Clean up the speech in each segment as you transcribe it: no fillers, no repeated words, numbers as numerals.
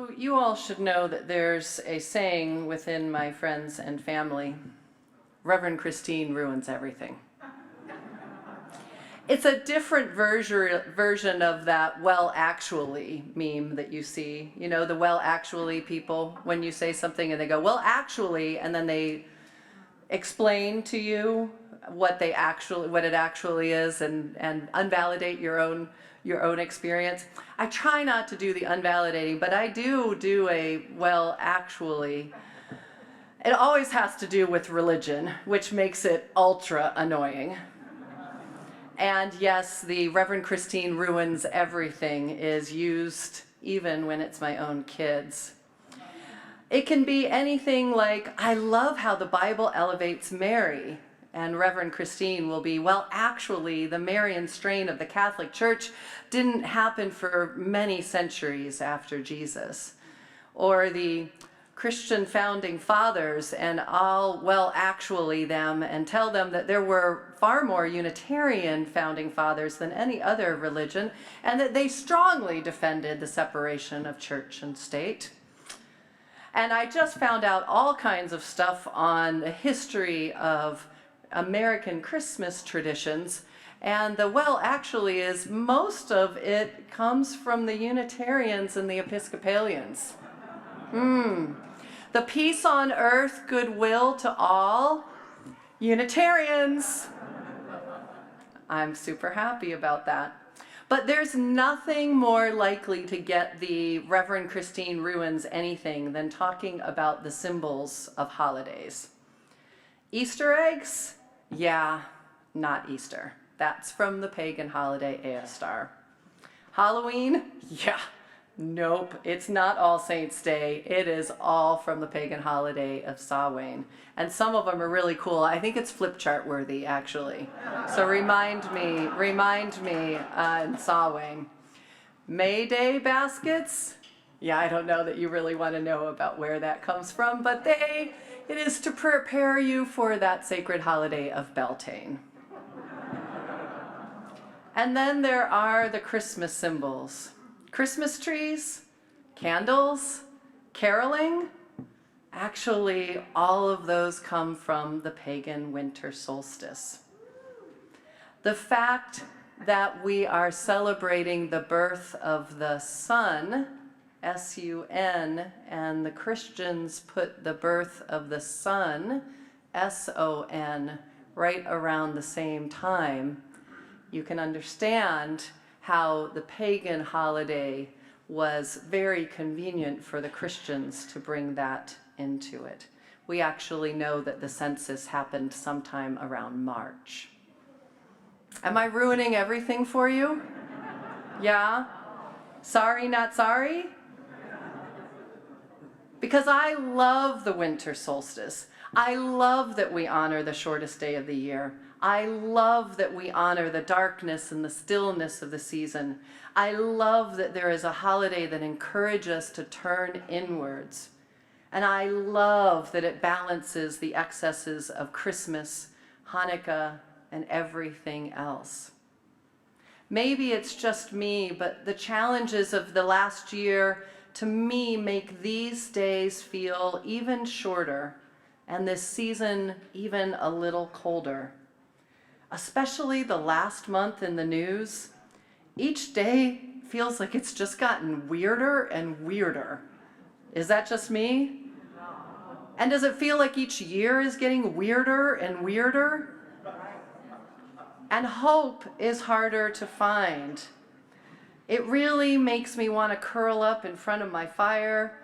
So you all should know that there's a saying within my friends and family, Reverend Christine ruins everything. It's a different version of that well actually meme that you see. You know, the well actually people, when you say something and they go, well actually, and then they explain to you what it actually is and unvalidate your own experience. I try not to do the unvalidating, but I do a well actually. It always has to do with religion, which makes it ultra annoying. And yes, the Reverend Christine ruins everything is used even when it's my own kids. It can be anything like, I love how the Bible elevates Mary. And Reverend Christine will be, well, actually, the Marian strain of the Catholic Church didn't happen for many centuries after Jesus. Or the Christian founding fathers, and I'll well actually them and tell them that there were far more Unitarian founding fathers than any other religion, and that they strongly defended the separation of church and state. And I just found out all kinds of stuff on the history of American Christmas traditions, and the well actually is most of it comes from the Unitarians and the Episcopalians. The peace on earth, goodwill to all, Unitarians. I'm super happy about that. But there's nothing more likely to get the Reverend Christine ruins anything than talking about the symbols of holidays. Easter eggs? Yeah, not Easter. That's from the pagan holiday Eostar. Halloween? Yeah. Nope, it's not All Saints' Day. It is all from the pagan holiday of Samhain. And some of them are really cool. I think it's flip chart worthy, actually. So remind me on Samhain. May Day baskets? Yeah, I don't know that you really want to know about where that comes from, but it is to prepare you for that sacred holiday of Beltane. And then there are the Christmas symbols. Christmas trees, candles, caroling. Actually, all of those come from the pagan winter solstice. The fact that we are celebrating the birth of the sun, S-U-N, and the Christians put the birth of the sun, S-O-N, right around the same time, you can understand how the pagan holiday was very convenient for the Christians to bring that into it. We actually know that the census happened sometime around March. Am I ruining everything for you? Yeah? Sorry, not sorry? Because I love the winter solstice. I love that we honor the shortest day of the year. I love that we honor the darkness and the stillness of the season. I love that there is a holiday that encourages us to turn inwards. And I love that it balances the excesses of Christmas, Hanukkah, and everything else. Maybe it's just me, but the challenges of the last year to me make these days feel even shorter and this season even a little colder. Especially the last month in the news, each day feels like it's just gotten weirder and weirder. Is that just me? And does it feel like each year is getting weirder and weirder? And hope is harder to find. It really makes me want to curl up in front of my fire,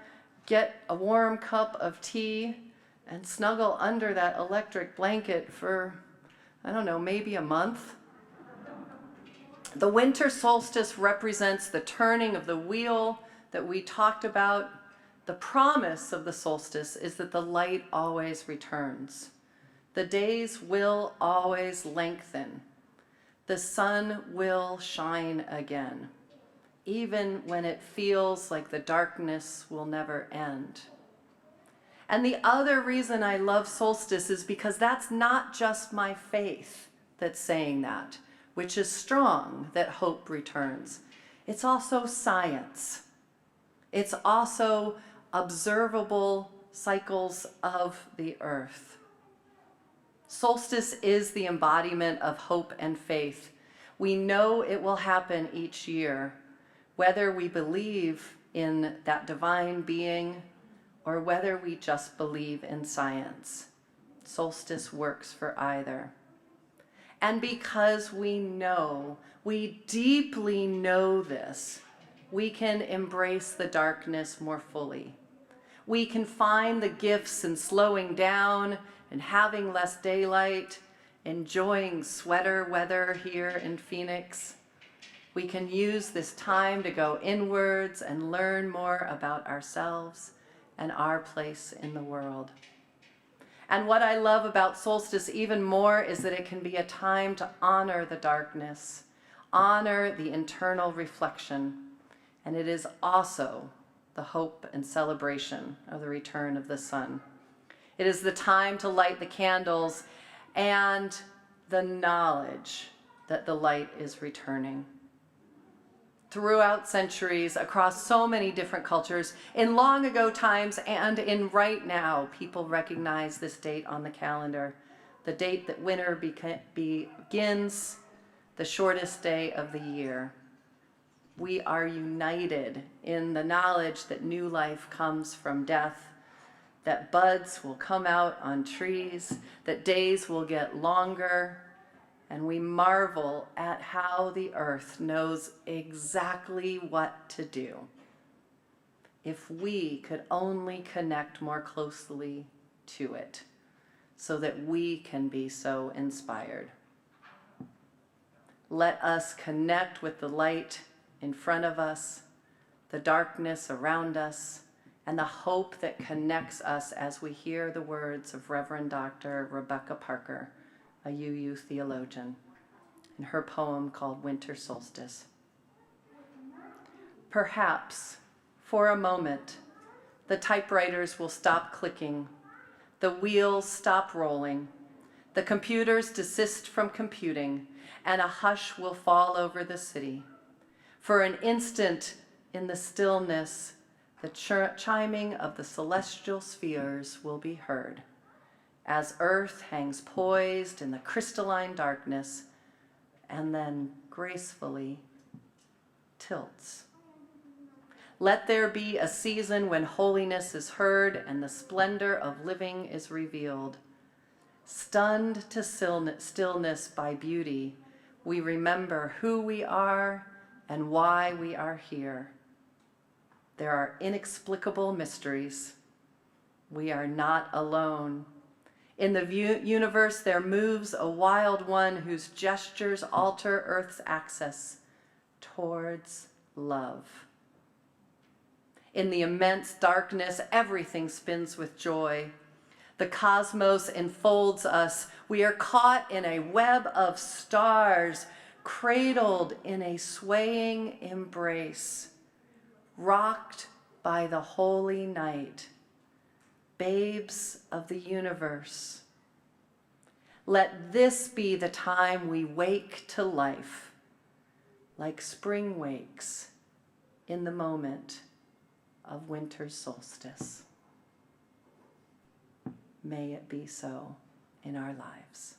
get a warm cup of tea, and snuggle under that electric blanket for, I don't know, maybe a month. The winter solstice represents the turning of the wheel that we talked about. The promise of the solstice is that the light always returns. The days will always lengthen. The sun will shine again, even when it feels like the darkness will never end. And the other reason I love solstice is because that's not just my faith that's saying that, which is strong, that hope returns. It's also science. It's also observable cycles of the earth. Solstice is the embodiment of hope and faith. We know it will happen each year, whether we believe in that divine being or whether we just believe in science. Solstice works for either. And because we know, we deeply know this, we can embrace the darkness more fully. We can find the gifts in slowing down and having less daylight, enjoying sweater weather here in Phoenix. We can use this time to go inwards and learn more about ourselves and our place in the world. And what I love about solstice even more is that it can be a time to honor the darkness, honor the internal reflection, and it is also the hope and celebration of the return of the sun. It is the time to light the candles and the knowledge that the light is returning. Throughout centuries, across so many different cultures, in long ago times and in right now, people recognize this date on the calendar, the date that winter begins, the shortest day of the year. We are united in the knowledge that new life comes from death, that buds will come out on trees, that days will get longer, and we marvel at how the earth knows exactly what to do. If we could only connect more closely to it so that we can be so inspired. Let us connect with the light in front of us, the darkness around us, and the hope that connects us as we hear the words of Reverend Dr. Rebecca Parker, a UU theologian, in her poem called Winter Solstice. Perhaps, for a moment, the typewriters will stop clicking, the wheels stop rolling, the computers desist from computing, and a hush will fall over the city. For an instant, in the stillness, the chiming of the celestial spheres will be heard, as Earth hangs poised in the crystalline darkness and then gracefully tilts. Let there be a season when holiness is heard and the splendor of living is revealed. Stunned to stillness by beauty, we remember who we are and why we are here. There are inexplicable mysteries. We are not alone. In the universe, there moves a wild one whose gestures alter Earth's axis towards love. In the immense darkness, everything spins with joy. The cosmos enfolds us. We are caught in a web of stars, cradled in a swaying embrace, rocked by the holy night. Babes of the universe, let this be the time we wake to life, like spring wakes in the moment of winter solstice. May it be so in our lives.